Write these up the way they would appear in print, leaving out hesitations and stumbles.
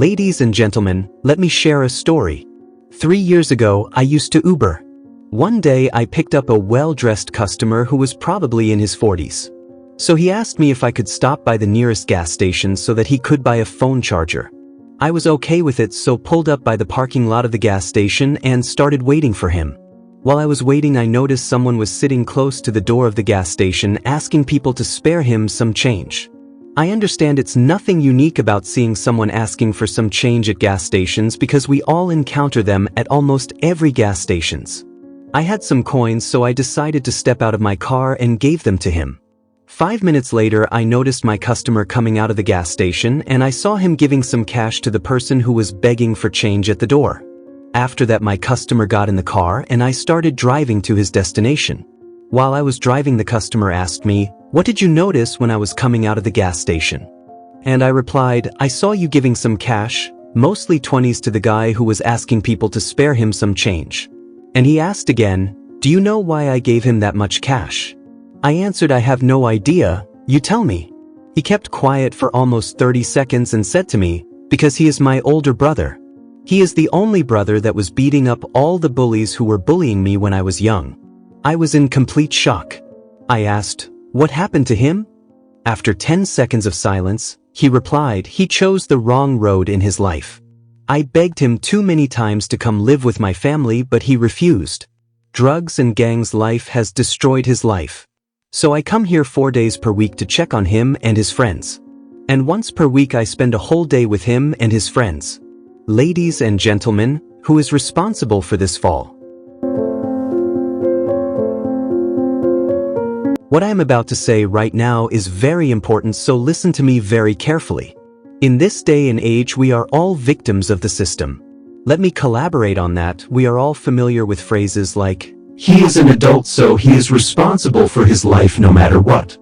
Ladies and gentlemen, let me share a story. 3 years ago, I used to Uber. One day I picked up a well-dressed customer who was probably in his 40s. So he asked me if I could stop by the nearest gas station so that he could buy a phone charger. I was okay with it, so pulled up by the parking lot of the gas station and started waiting for him. While I was waiting, I noticed someone was sitting close to the door of the gas station asking people to spare him some change. I understand it's nothing unique about seeing someone asking for some change at gas stations because we all encounter them at almost every gas stations. I had some coins, so I decided to step out of my car and gave them to him. 5 minutes later, I noticed my customer coming out of the gas station and I saw him giving some cash to the person who was begging for change at the door. After that, my customer got in the car and I started driving to his destination. While I was driving, the customer asked me, "What did you notice when I was coming out of the gas station?" And I replied, "I saw you giving some cash, mostly 20s, to the guy who was asking people to spare him some change." And he asked again, "Do you know why I gave him that much cash?" I answered, "I have no idea, you tell me." He kept quiet for almost 30 seconds and said to me, "Because he is my older brother. He is the only brother that was beating up all the bullies who were bullying me when I was young." I was in complete shock. I asked, "What happened to him?" After 10 seconds of silence, he replied, "He chose the wrong road in his life. I begged him too many times to come live with my family, but he refused. Drugs and gangs life has destroyed his life. So I come here 4 days per week to check on him and his friends. And once per week I spend a whole day with him and his friends." Ladies and gentlemen, who is responsible for this fall? What I am about to say right now is very important, so listen to me very carefully. In this day and age, we are all victims of the system. Let me collaborate on that. We are all familiar with phrases like, "He is an adult, so he is responsible for his life no matter what."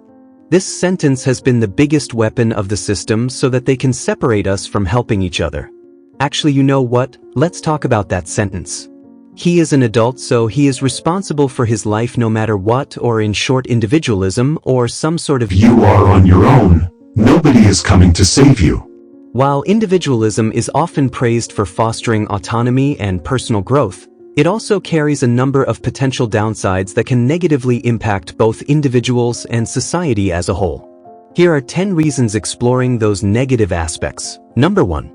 This sentence has been the biggest weapon of the system so that they can separate us from helping each other. Actually, you know what? Let's talk about that sentence. He is an adult, so he is responsible for his life no matter what, or in short, individualism, or some sort of "You are on your own. Nobody is coming to save you." While individualism is often praised for fostering autonomy and personal growth, it also carries a number of potential downsides that can negatively impact both individuals and society as a whole. Here are 10 reasons exploring those negative aspects. Number 1.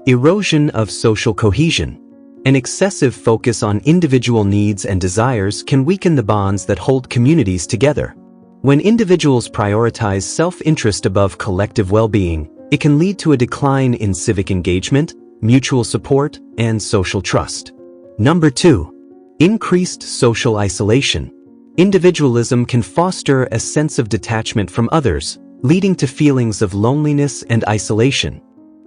Erosion of social cohesion. An excessive focus on individual needs and desires can weaken the bonds that hold communities together. When individuals prioritize self-interest above collective well-being, it can lead to a decline in civic engagement, mutual support, and social trust. Number 2. Increased social isolation. Individualism can foster a sense of detachment from others, leading to feelings of loneliness and isolation.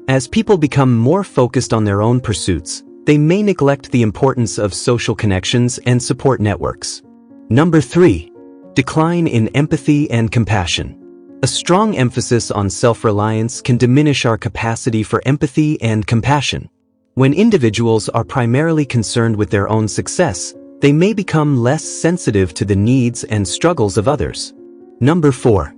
As people become more focused on their own pursuits, they may neglect the importance of social connections and support networks. Number 3. Decline in empathy and compassion. A strong emphasis on self-reliance can diminish our capacity for empathy and compassion. When individuals are primarily concerned with their own success, they may become less sensitive to the needs and struggles of others. Number 4.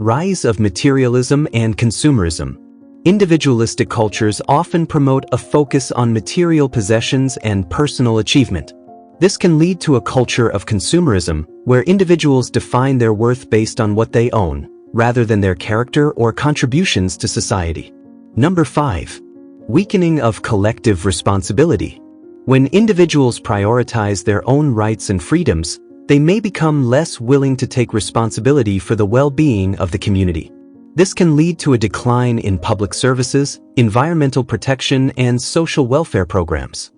Rise of materialism and consumerism. Individualistic cultures often promote a focus on material possessions and personal achievement. This can lead to a culture of consumerism, where individuals define their worth based on what they own, rather than their character or contributions to society. Number 5. Weakening of collective responsibility. When individuals prioritize their own rights and freedoms, they may become less willing to take responsibility for the well-being of the community. This can lead to a decline in public services, environmental protection, and social welfare programs.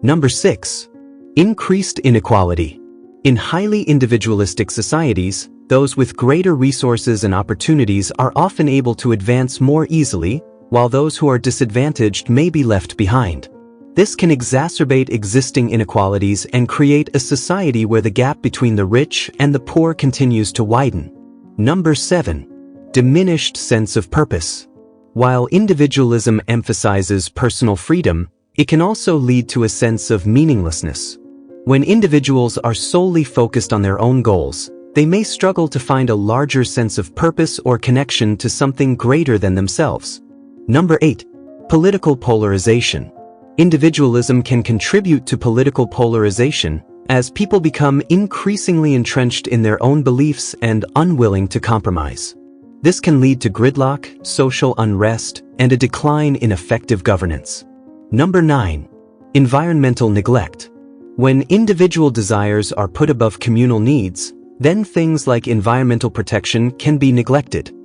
Number 6. Increased inequality. In highly individualistic societies, those with greater resources and opportunities are often able to advance more easily, while those who are disadvantaged may be left behind. This can exacerbate existing inequalities and create a society where the gap between the rich and the poor continues to widen. Number 7. Diminished sense of purpose. While individualism emphasizes personal freedom, it can also lead to a sense of meaninglessness. When individuals are solely focused on their own goals, they may struggle to find a larger sense of purpose or connection to something greater than themselves. Number 8. Political polarization. Individualism can contribute to political polarization as people become increasingly entrenched in their own beliefs and unwilling to compromise. This can lead to gridlock, social unrest, and a decline in effective governance. Number 9. Environmental neglect. When individual desires are put above communal needs, then things like environmental protection can be neglected.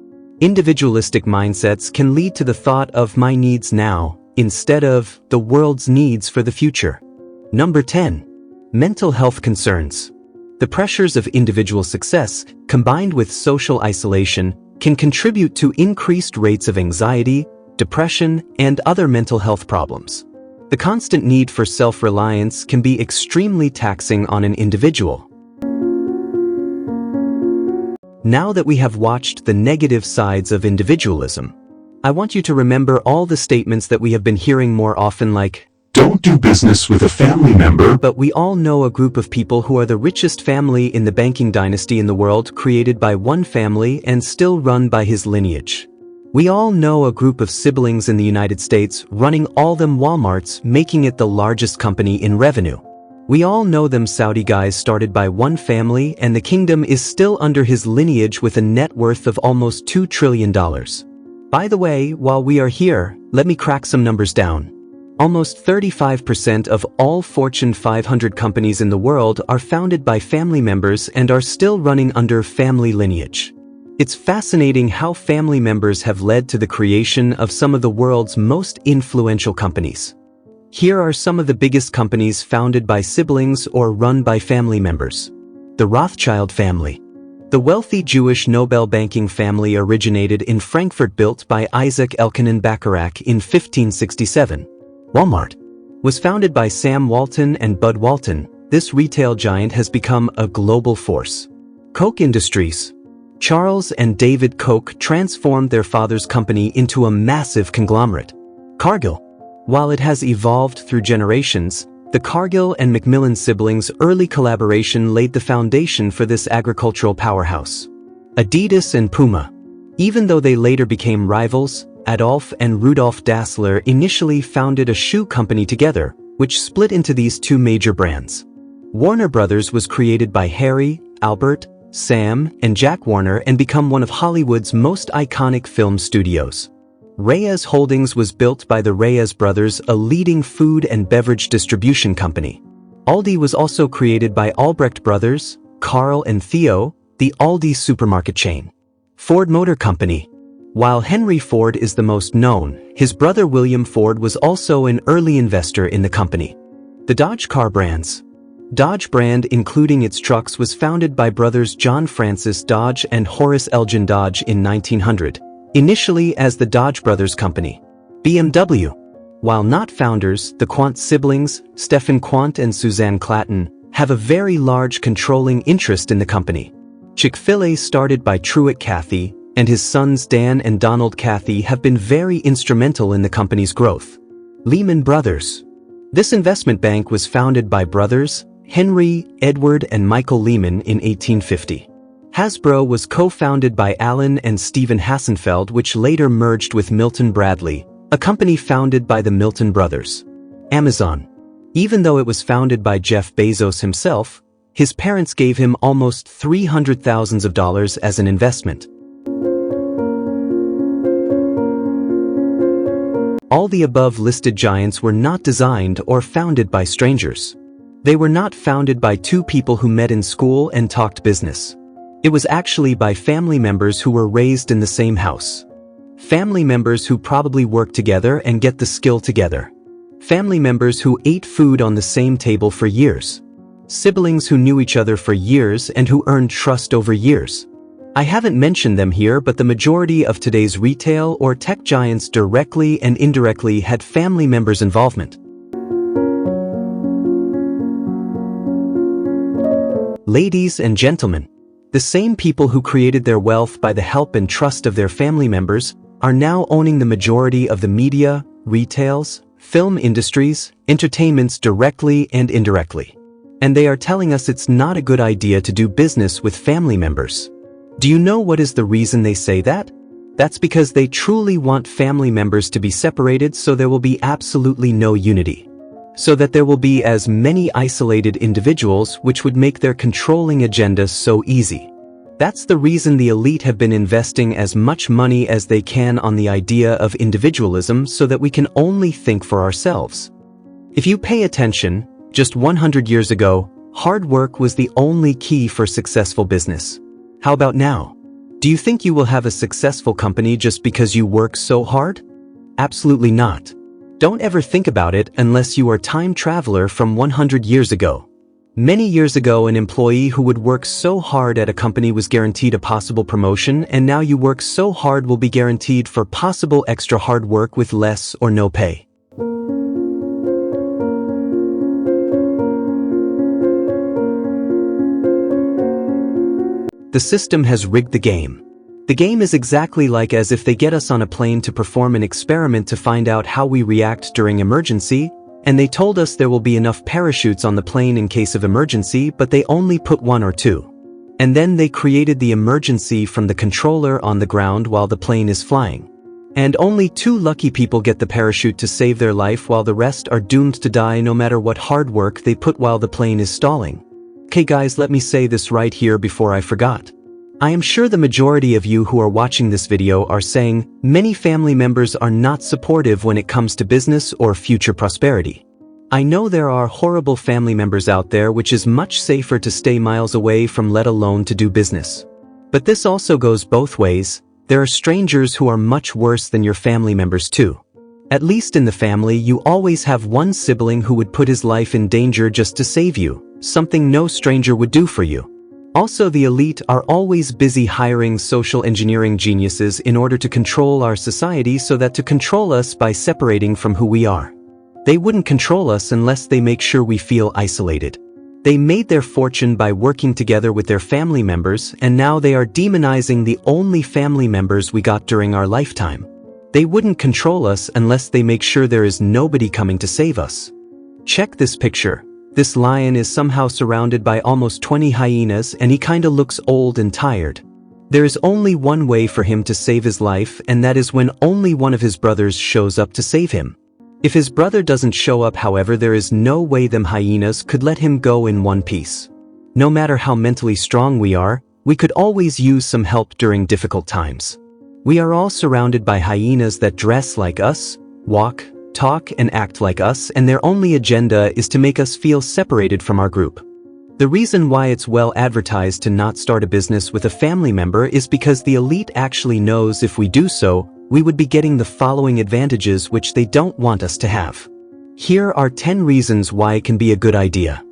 Individualistic mindsets can lead to the thought of my needs now instead of the world's needs for the future. Number 10. Mental health concerns. The pressures of individual success, combined with social isolation, can contribute to increased rates of anxiety, depression, and other mental health problems. The constant need for self-reliance can be extremely taxing on an individual. Now that we have watched the negative sides of individualism, I want you to remember all the statements that we have been hearing more often, like, Don't do business with a family member. but we all know a group of people who are the richest family in the banking dynasty in the world, created by one family and still run by his lineage. We all know a group of siblings in the United States running all them Walmarts, making it the largest company in revenue. We all know them Saudi guys started by one family and the kingdom is still under his lineage with a net worth of almost $2 trillion. By the way, while we are here, let me crack some numbers down. Almost 35% of all Fortune 500 companies in the world are founded by family members and are still running under family lineage. It's fascinating how family members have led to the creation of some of the world's most influential companies. Here are some of the biggest companies founded by siblings or run by family members. The Rothschild family. The wealthy Jewish Nobel banking family originated in Frankfurt, built by Isaac Elkanan Bacharach in 1567. Walmart was founded by Sam Walton and Bud Walton. This retail giant has become a global force. Koch Industries. Charles and David Koch transformed their father's company into a massive conglomerate. Cargill. While it has evolved through generations, the Cargill and Macmillan siblings' early collaboration laid the foundation for this agricultural powerhouse. Adidas and Puma. Even though they later became rivals, Adolf and Rudolf Dassler initially founded a shoe company together, which split into these two major brands. Warner Brothers was created by Harry, Albert, Sam, and Jack Warner and become one of Hollywood's most iconic film studios. Reyes Holdings was built by the Reyes brothers, a leading food and beverage distribution company. Aldi was also created by Albrecht brothers, Carl and Theo, the Aldi supermarket chain. Ford Motor Company. While Henry Ford is the most known, his brother William Ford was also an early investor in the company. The Dodge car brands. Dodge brand, including its trucks, was founded by brothers John Francis Dodge and Horace Elgin Dodge in 1900, initially as the Dodge Brothers Company. BMW. While not founders, the Quant siblings, Stephen Quant and Suzanne Clatton, have a very large controlling interest in the company. Chick-fil-A, started by Truett Cathy, and his sons Dan and Donald Cathy, have been very instrumental in the company's growth. Lehman Brothers. This investment bank was founded by brothers Henry, Edward, and Michael Lehman in 1850. Hasbro was co-founded by Alan and Stephen Hassenfeld, which later merged with Milton Bradley, a company founded by the Milton brothers. Amazon. Even though it was founded by Jeff Bezos himself, his parents gave him almost $300,000 as an investment. All the above listed giants were not designed or founded by strangers. They were not founded by two people who met in school and talked business. It was actually by family members who were raised in the same house. Family members who probably worked together and get the skill together. Family members who ate food on the same table for years. Siblings who knew each other for years and who earned trust over years. I haven't mentioned them here, but the majority of today's retail or tech giants directly and indirectly had family members' involvement. Ladies and gentlemen, the same people who created their wealth by the help and trust of their family members are now owning the majority of the media, retails, film industries, entertainments directly and indirectly. And they are telling us it's not a good idea to do business with family members. Do you know what is the reason they say that? That's because they truly want family members to be separated so there will be absolutely no unity. So that there will be as many isolated individuals, which would make their controlling agenda so easy. That's the reason the elite have been investing as much money as they can on the idea of individualism so that we can only think for ourselves. If you pay attention, just 100 years ago, hard work was the only key for successful business. How about now? Do you think you will have a successful company just because you work so hard? Absolutely not. Don't ever think about it unless you are a time traveler from 100 years ago. Many years ago, an employee who would work so hard at a company was guaranteed a possible promotion, and now you work so hard will be guaranteed for possible extra hard work with less or no pay. The system has rigged the game. The game is exactly like as if they get us on a plane to perform an experiment to find out how we react during emergency, and they told us there will be enough parachutes on the plane in case of emergency, but they only put 1 or 2. And then they created the emergency from the controller on the ground while the plane is flying. And only 2 lucky people get the parachute to save their life while the rest are doomed to die no matter what hard work they put while the plane is stalling. Okay guys, let me say this right here before I forgot. I am sure the majority of you who are watching this video are saying, many family members are not supportive when it comes to business or future prosperity. I know there are horrible family members out there which is much safer to stay miles away from, let alone to do business. But this also goes both ways. There are strangers who are much worse than your family members too. At least in the family, you always have one sibling who would put his life in danger just to save you, something no stranger would do for you. Also, the elite are always busy hiring social engineering geniuses in order to control our society so that to control us by separating from who we are. They wouldn't control us unless they make sure we feel isolated. They made their fortune by working together with their family members, and now they are demonizing the only family members we got during our lifetime. They wouldn't control us unless they make sure there is nobody coming to save us. Check this picture. This lion is somehow surrounded by almost 20 hyenas and he kinda looks old and tired. There is only one way for him to save his life, and that is when only one of his brothers shows up to save him. If his brother doesn't show up, however, there is no way them hyenas could let him go in one piece. No matter how mentally strong we are, we could always use some help during difficult times. We are all surrounded by hyenas that dress like us, walk, talk and act like us, and their only agenda is to make us feel separated from our group. The reason why it's well advertised to not start a business with a family member is because the elite actually knows if we do so, we would be getting the following advantages which they don't want us to have. Here are 10 reasons why it can be a good idea.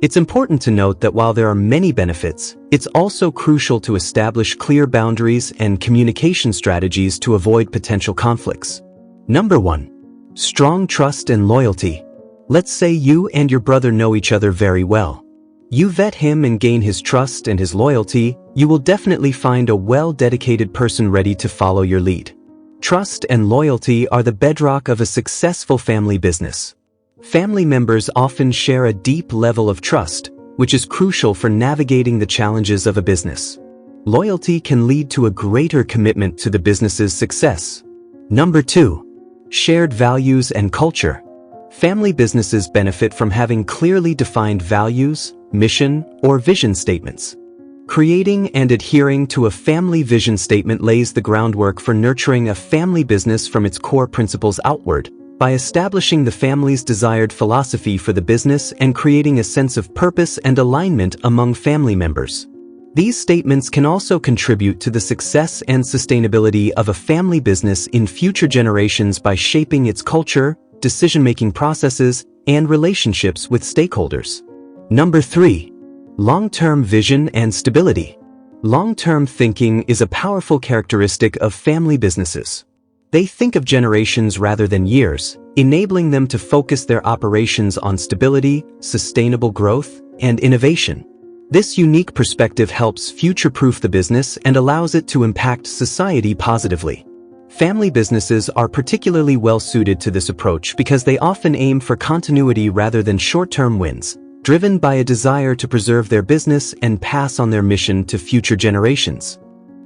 It's important to note that while there are many benefits, it's also crucial to establish clear boundaries and communication strategies to avoid potential conflicts. Number 1. Strong trust and loyalty. Let's say you and your brother know each other very well. You vet him and gain his trust and his loyalty, you will definitely find a well-dedicated person ready to follow your lead. Trust and loyalty are the bedrock of a successful family business. Family members often share a deep level of trust, which is crucial for navigating the challenges of a business. Loyalty can lead to a greater commitment to the business's success. Number 2. Shared values and culture. Family businesses benefit from having clearly defined values, mission, or vision statements. Creating and adhering to a family vision statement lays the groundwork for nurturing a family business from its core principles outward, by establishing the family's desired philosophy for the business and creating a sense of purpose and alignment among family members. These statements can also contribute to the success and sustainability of a family business in future generations by shaping its culture, decision-making processes, and relationships with stakeholders. Number 3. Long-term vision and stability. Long-term thinking is a powerful characteristic of family businesses. They think of generations rather than years, enabling them to focus their operations on stability, sustainable growth, and innovation. This unique perspective helps future-proof the business and allows it to impact society positively. Family businesses are particularly well-suited to this approach because they often aim for continuity rather than short-term wins. driven by a desire to preserve their business and pass on their mission to future generations.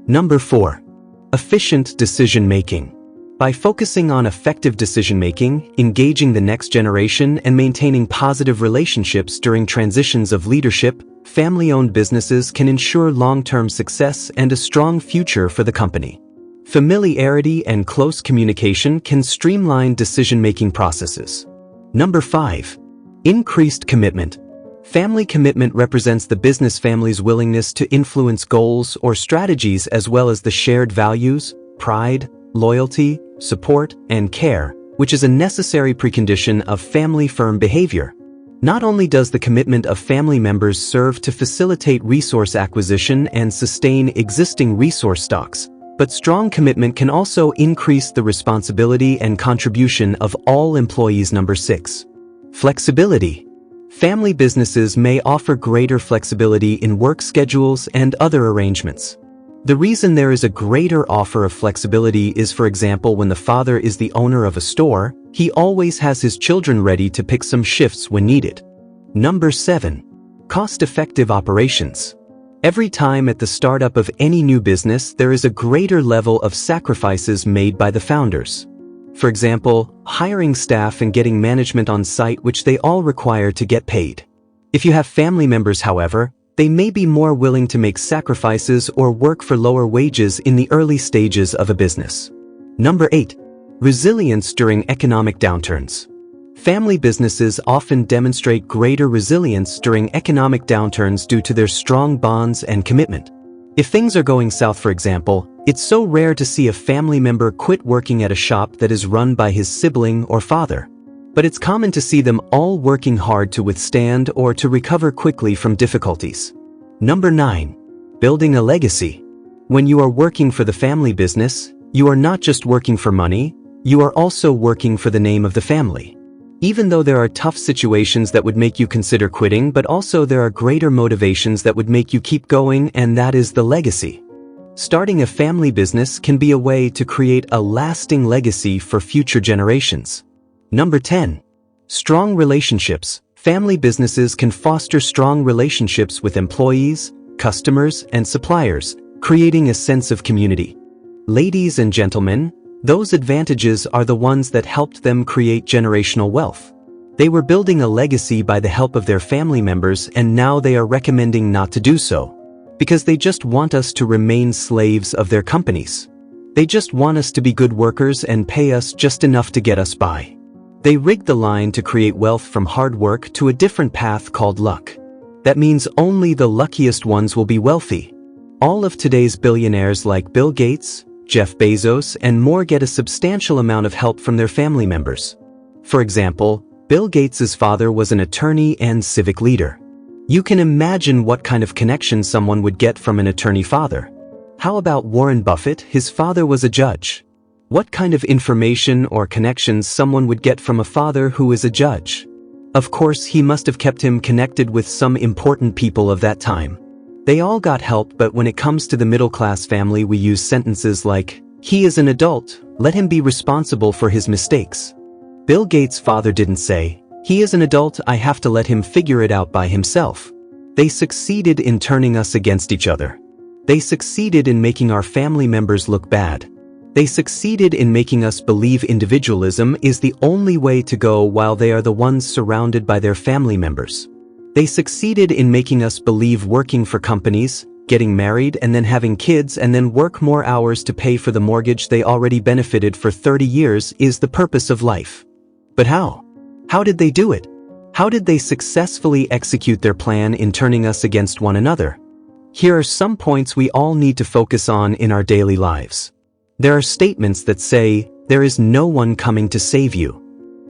Number 4. Efficient decision-making. By focusing on effective decision-making, engaging the next generation, and maintaining positive relationships during transitions of leadership, family-owned businesses can ensure long-term success and a strong future for the company. Familiarity and close communication can streamline decision-making processes. Number 5. Increased commitment. Family commitment represents the business family's willingness to influence goals or strategies as well as the shared values, pride, loyalty, support, and care, which is a necessary precondition of family firm behavior. Not only does the commitment of family members serve to facilitate resource acquisition and sustain existing resource stocks, but strong commitment can also increase the responsibility and contribution of all employees. Number 6. Flexibility. Family businesses may offer greater flexibility in work schedules and other arrangements. The reason there is a greater offer of flexibility is, for example, when the father is the owner of a store, he always has his children ready to pick some shifts when needed. Number 7. Cost-effective operations. Every time at the startup of any new business, there is a greater level of sacrifices made by the founders. For example, hiring staff and getting management on site, which they all require to get paid. If you have family members, however, they may be more willing to make sacrifices or work for lower wages in the early stages of a business. Number 8. Resilience during economic downturns. Family businesses often demonstrate greater resilience during economic downturns due to their strong bonds and commitment. If things are going south, for example, it's so rare to see a family member quit working at a shop that is run by his sibling or father. But it's common to see them all working hard to withstand or to recover quickly from difficulties. Number 9. Building a legacy. When you are working for the family business, you are not just working for money, you are also working for the name of the family. Even though there are tough situations that would make you consider quitting, but also there are greater motivations that would make you keep going, and that is the legacy. Starting a family business can be a way to create a lasting legacy for future generations. Number 10. Strong relationships. Family businesses can foster strong relationships with employees, customers, and suppliers, creating a sense of community. Ladies and gentlemen, those advantages are the ones that helped them create generational wealth. They were building a legacy by the help of their family members, and now they are recommending not to do so, because they just want us to remain slaves of their companies. They just want us to be good workers and pay us just enough to get us by. They rigged the line to create wealth from hard work to a different path called luck. That means only the luckiest ones will be wealthy. All of today's billionaires like Bill Gates, Jeff Bezos, and more get a substantial amount of help from their family members. For example, Bill Gates's father was an attorney and civic leader. You can imagine what kind of connection someone would get from an attorney father. How about Warren Buffett? His father was a judge. What kind of information or connections someone would get from a father who is a judge? Of course, he must have kept him connected with some important people of that time. They all got help, but when it comes to the middle-class family, we use sentences like, "He is an adult, let him be responsible for his mistakes." Bill Gates' father didn't say, "He is an adult, I have to let him figure it out by himself." They succeeded in turning us against each other. They succeeded in making our family members look bad. They succeeded in making us believe individualism is the only way to go while they are the ones surrounded by their family members. They succeeded in making us believe working for companies, getting married and then having kids and then work more hours to pay for the mortgage they already benefited for 30 years is the purpose of life. But how? How did they do it? How did they successfully execute their plan in turning us against one another? Here are some points we all need to focus on in our daily lives. There are statements that say, "There is no one coming to save you."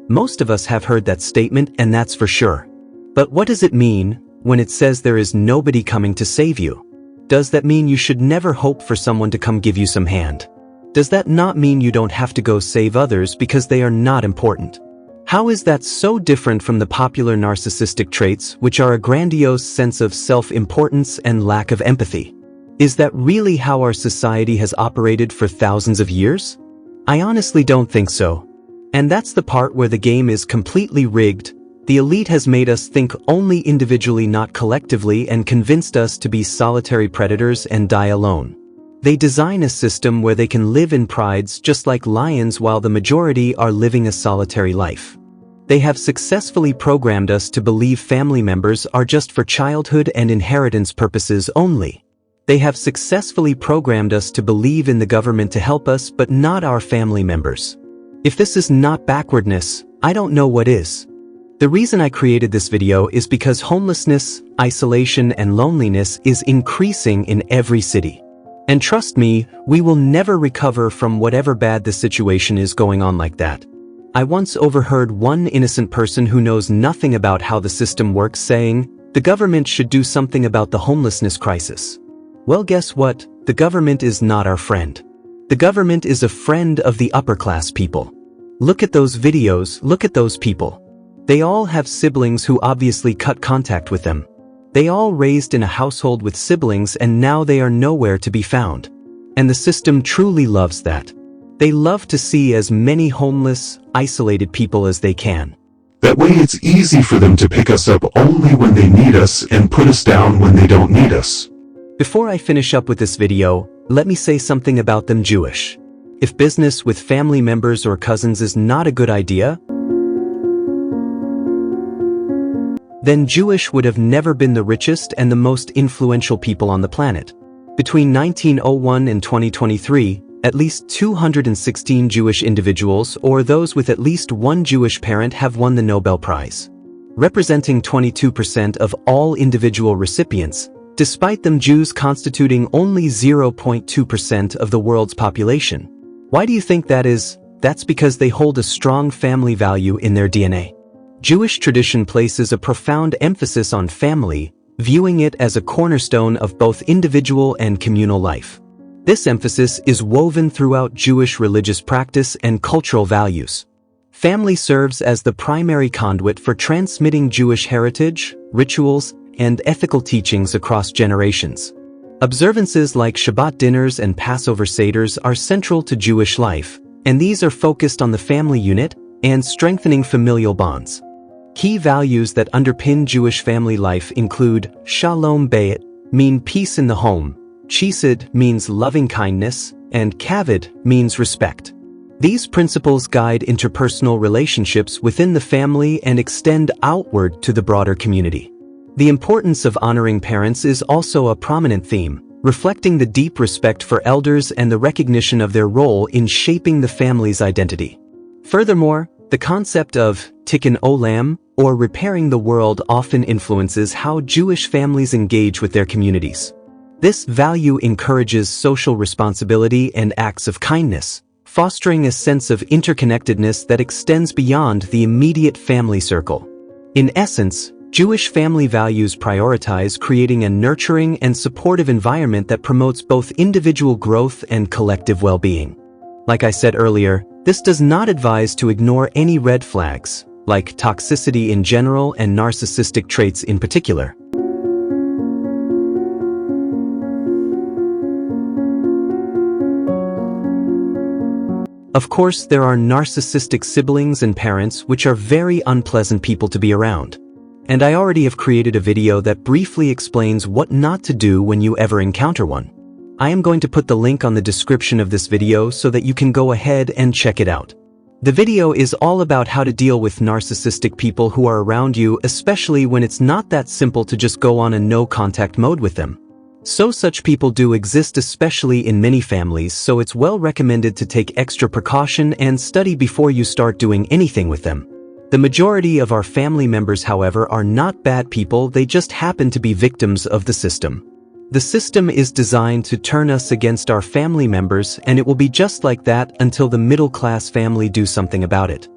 Most of us have heard that statement, and that's for sure. But what does it mean when it says there is nobody coming to save you? Does that mean you should never hope for someone to come give you some hand? Does that not mean you don't have to go save others because they are not important? How is that so different from the popular narcissistic traits, which are a grandiose sense of self-importance and lack of empathy? Is that really how our society has operated for thousands of years? I honestly don't think so. And that's the part where the game is completely rigged. The elite has made us think only individually, not collectively, and convinced us to be solitary predators and die alone. They design a system where they can live in prides just like lions while the majority are living a solitary life. They have successfully programmed us to believe family members are just for childhood and inheritance purposes only. They have successfully programmed us to believe in the government to help us but not our family members. If this is not backwardness, I don't know what is. The reason I created this video is because homelessness, isolation, and loneliness is increasing in every city. And trust me, we will never recover from whatever bad the situation is going on like that. I once overheard one innocent person who knows nothing about how the system works saying, "The government should do something about the homelessness crisis." Well, guess what? The government is not our friend. The government is a friend of the upper class people. Look at those videos, look at those people. They all have siblings who obviously cut contact with them. They all raised in a household with siblings and now they are nowhere to be found. And the system truly loves that. They love to see as many homeless, isolated people as they can. That way it's easy for them to pick us up only when they need us and put us down when they don't need us. Before I finish up with this video, let me say something about them Jewish. If business with family members or cousins is not a good idea, then Jewish would have never been the richest and the most influential people on the planet. Between 1901 and 2023, at least 216 Jewish individuals or those with at least one Jewish parent have won the Nobel Prize, representing 22% of all individual recipients, despite them Jews constituting only 0.2% of the world's population. Why do you think that is? That's because they hold a strong family value in their DNA. Jewish tradition places a profound emphasis on family, viewing it as a cornerstone of both individual and communal life. This emphasis is woven throughout Jewish religious practice and cultural values. Family serves as the primary conduit for transmitting Jewish heritage, rituals, and ethical teachings across generations. Observances like Shabbat dinners and Passover seders are central to Jewish life, and these are focused on the family unit and strengthening familial bonds. Key values that underpin Jewish family life include Shalom Bayit, mean peace in the home, Chesed means loving kindness, and Kavod means respect. These principles guide interpersonal relationships within the family and extend outward to the broader community. The importance of honoring parents is also a prominent theme, reflecting the deep respect for elders and the recognition of their role in shaping the family's identity. Furthermore, the concept of tikkun olam, or repairing the world, often influences how Jewish families engage with their communities. This value encourages social responsibility and acts of kindness, fostering a sense of interconnectedness that extends beyond the immediate family circle. In essence, Jewish family values prioritize creating a nurturing and supportive environment that promotes both individual growth and collective well-being. Like I said earlier, this does not advise to ignore any red flags, like toxicity in general and narcissistic traits in particular. Of course, there are narcissistic siblings and parents which are very unpleasant people to be around. And I already have created a video that briefly explains what not to do when you ever encounter one. I am going to put the link on the description of this video so that you can go ahead and check it out. The video is all about how to deal with narcissistic people who are around you, especially when it's not that simple to just go on a no-contact mode with them. So such people do exist, especially in many families, so it's well recommended to take extra precaution and study before you start doing anything with them. The majority of our family members, however, are not bad people, they just happen to be victims of the system. The system is designed to turn us against our family members, and it will be just like that until the middle-class family do something about it.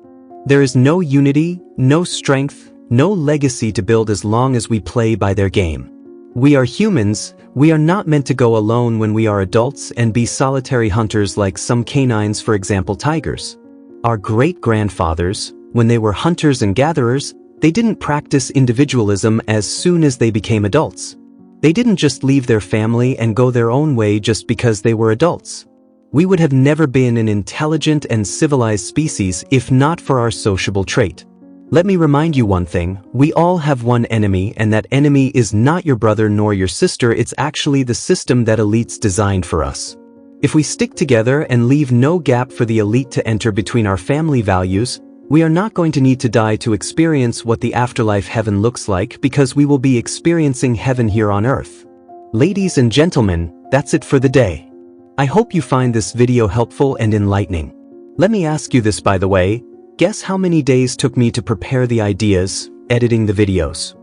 There is no unity, no strength, no legacy to build as long as we play by their game. We are humans, we are not meant to go alone when we are adults and be solitary hunters like some canines, for example tigers. Our great-grandfathers, when they were hunters and gatherers, they didn't practice individualism as soon as they became adults. They didn't just leave their family and go their own way just because they were adults. We would have never been an intelligent and civilized species if not for our sociable trait. Let me remind you one thing, we all have one enemy, and that enemy is not your brother nor your sister, it's actually the system that elites designed for us. If we stick together and leave no gap for the elite to enter between our family values, we are not going to need to die to experience what the afterlife heaven looks like, because we will be experiencing heaven here on earth. Ladies and gentlemen, that's it for the day. I hope you find this video helpful and enlightening. Let me ask you this, by the way, guess how many days took me to prepare the ideas, editing the videos?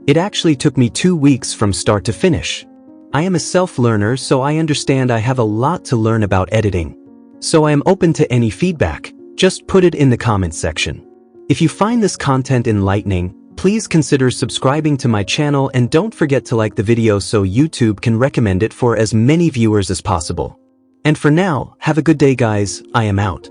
It actually took me 2 weeks from start to finish. I am a self-learner, so I understand I have a lot to learn about editing. So I am open to any feedback, just put it in the comments section. If you find this content enlightening, please consider subscribing to my channel and don't forget to like the video so YouTube can recommend it for as many viewers as possible. And for now, have a good day guys, I am out.